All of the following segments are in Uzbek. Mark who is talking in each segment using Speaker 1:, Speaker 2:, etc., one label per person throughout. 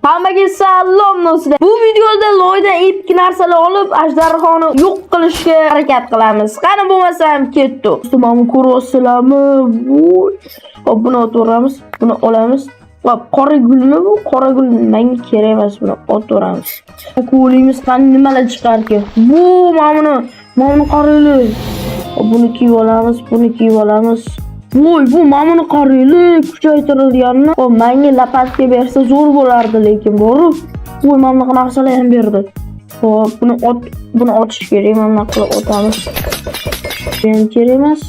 Speaker 1: Hammaga salom do'stlar. Bu videoda loydan epik narsalar olib ajdarhoni yo'q qilishga harakat qilamiz. Qani bo'lmasam ketdi. Do'stlar, ko'ryapsizlarmi? Hop, buni o'tiramiz. Buni olamiz. Hop, qora gulmi bu? Qora gul menga kerak emas, buni o'tiramiz. Ko'limiz qani nimalar chiqarkan? Bu mamuni qaraylik. Buni kiyib olamiz, buni kiyib olamiz. Voy, bu mamuni qaraylik, kuchaytirilganini. O menga lapatga bersa zo'r bo'lardi, lekin bor-ku. Voy, mana bunaqa narsalar ham berdi. Hop, buni otish kerak, mana qilib otamiz. Men kerak emas.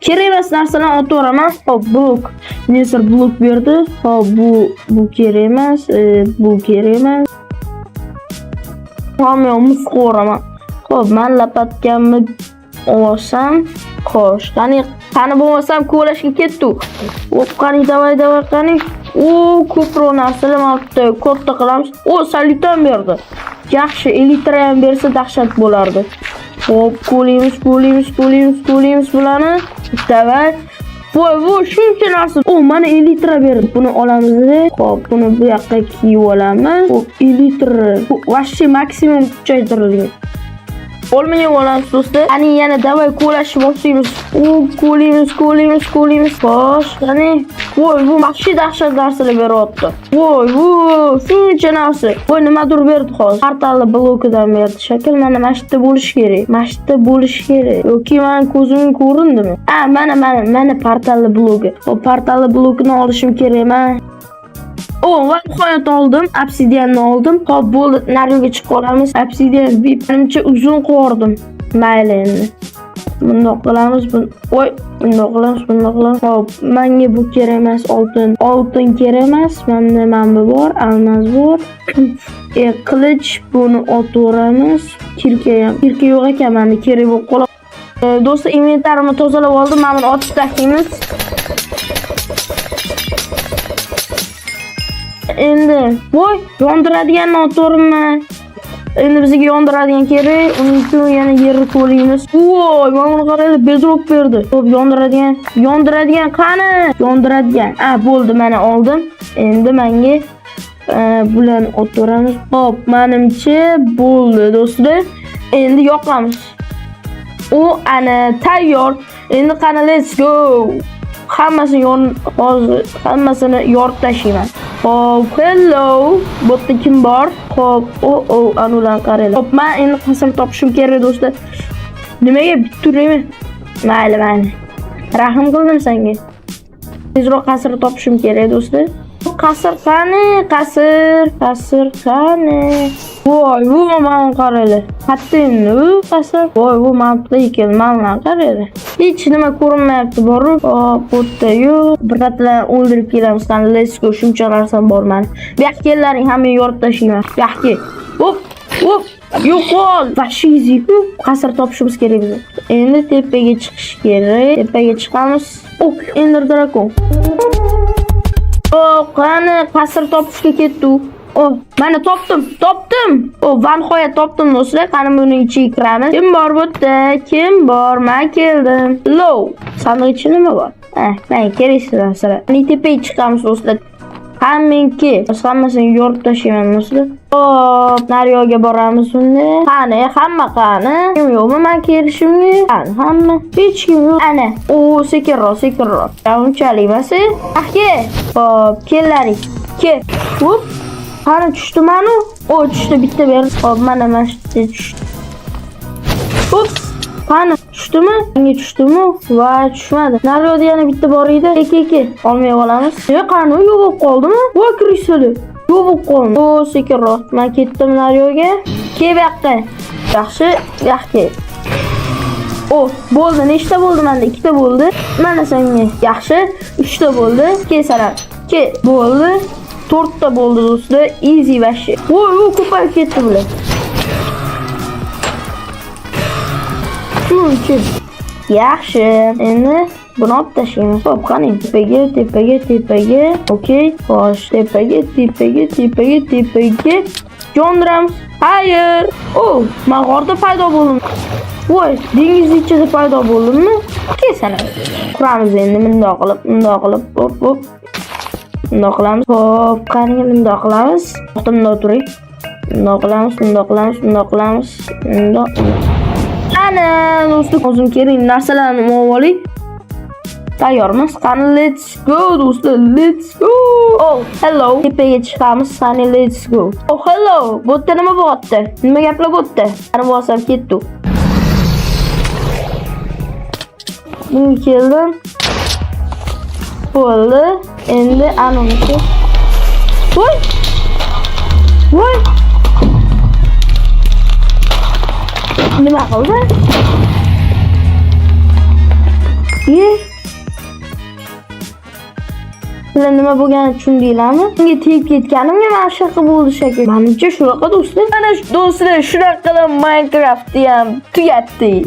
Speaker 1: Kerak emas narsalarni otaveraman. Hop, blok. Nesir blok berdi. Hop, bu kerak emas, bu kerak emas. Hamma musqoraman. Hop, men lapatgamni olsam, xo'sh. Qani bo'lmasam ko'lashga ketdi. Hop, qani davay qani. Ko'proq narsalar mavjud. Ko'pta qilamiz. Salitan berdi. Yaxshi, elitra ham bersa dahshat bo'lardi. Hop, qo'limiz bularni. Davay. Voy, shuncha narsa. Mana elitra berdi. Buni olamiz. Hop, buni bu yoqqa kiyib olamiz. Hop, elitra. Bu vashchi maksimum kuchaytirilgan. Olmay olamiz do'stlar. Qani yana davay ko'lashni boshlaymiz. Qo'limiz. Xo'sh, qani. Voy, bu maxshi dahshat narsalar beryapti. Voy, shuncha narsa. Voy, nimadir berdi hozir. Portalli blokidan berdi. Shakl mana mashitda bo'lish kerak. Yoki men ko'zimga ko'rindimi? Mana portalli bloki. O portalli blokini olishim kerak. Va nihoyat oldim. Obsidianni oldim. Hop, bo'ldi. Nariyoga chiqib qolamiz. Obsidian menimcha uzun qo'rdim. Mayli endi. Bundoq qilamiz. Bundoq qilamiz. Hop, menga bu kerak emas, oltin. Oltin kerak emas. Menda bu bor, almas bor. Qilich, buni otaveramiz. Kirka yo'q ekan, menda kerak bo'lib qoladi. Do'stlar, inventarimni tozalab oldim. Mana buni otib tashlaymiz. Endi voy, yondiradiganni otaverman. Endi bizga yondiradigan kerak. Uning uchun yana yerni qo'yamiz. Voy, mana buni qaraylik, bedrock berdi. Hop, yondiradigan qani? Yondiradigan. Bo'ldi, mana oldim. Endi menga bularni otaveramiz. Hop, menimcha bo'ldi do'stlar. Endi yoqamiz. Ana tayyor. Endi qani, let's go. Hammasini yorib tashlayman. Hop, hello. Bu yerda kim bor? Hop, anulan qaraylik. Hop, men endi qasr topishim kerak do'stlar. Nimaga bituraymi? Mayli. Rahim qildim senga. Tezroq qasr topishim kerak do'stlar. Qasr qani? Voy, bu mana qaraylik. Hatto endi qasr. Voy, bu mantiqli ekan. Mana qaraylik. Hech nima ko'rinmayapti, bor-ku. Hop, bu yerda yo'q. Bir qatlar o'ldirib kelamiz. Qani, let's go. Shuncha narsam bor meni. Bu yoqqa kellaring, hamma yorib tashlayman. Bu yoqqa. Hop. Yo'qol. Vashiziku. Qasr topishimiz kerak biz. Endi tepaga chiqish kerak. Tepaga chiqamiz. Ender Dragon. Qani, qasr topishga ketdi. Mana topdim. Va nihoyat topdim do'stlar. Qani buni ichiga kiramiz. Kim bor bu yerda? Kim bor? Men keldim. Low. Sandiq ichida nima bor? Men keraksiz narsalar. Qani tepaga chiqamiz do'stlar. Hammasini yorib tashlayman do'stlar. Hop, nariyoga boramiz unda. Qani, hamma qani? Kim yo'qmi men kelishimga? Qani, hamma. Hech kim yo'q. Ana. Sekinroq. Unchalik emas. Hop, kellaring. Kel. Hop. Qani tushdimanu? Tushdi, bitta ber. Hop, mana tushdi. Hop. Qani, tushdimi? Menga tushdimi? Va, tushmadi. Nariyoda yana bitta bor edi. Eke. Olmay olamiz. Qani, yo'q bo'lib qoldimi? Voy, krisali. Yo'q bo'lib qoldi. Sekinroq. Men ketdim nariyoga. Kel bu yoqqa. Yaxshi, yoqqa. Bo'ldi. Nechta bo'ldi menda? 2 ta bo'ldi. Mana senga. Yaxshi, 3 ta bo'ldi. Kesalar. Bo'ldi. 4 ta bo'ldi do'stlar. Easy vashi. Voy, ko'payib ketdi bular. Shuncha. Yaxshi. Endi buni olib tashlaymiz. Hop, qani. Tepaga. Okey. Xo'sh, tepaga. Yondiramiz. Hayır. Men g'orda paydo bo'ldim. Voy, dengiz ichida paydo bo'ldimmi? Kesalar. Quramiz endi bundoq qilib. Hop. Bundoq qilamiz. Xo'p, qani bundoq qilamiz. To'xtamda turing. Bundoq qilamiz, bundoq qilamiz, bundoq qilamiz. Bundoq. Ana, do'stlar, o'zim kerak narsalarni olib oling. Tayyormiz. Qani let's go do'stlar, let's go. Oh, hello. Tepaga chiqamiz. Qani let's go. Oh, hello. Bu yerda nima bo'lyapti? Nima gaplar bo'lyapti? Qani bosam ketdi. Bunga keldim. Bo'ldi. Endi anonsi. Voy! Voy! Nima qildi? Sizlar nima bo'lganini tushundinglarmi? Bunga tegib ketganimga mana shunaqa bo'ldi shekilli. Menimcha shunaqa do'stlar. Mana do'stlar, shunaqa qilib Minecraftni ham tugatdik.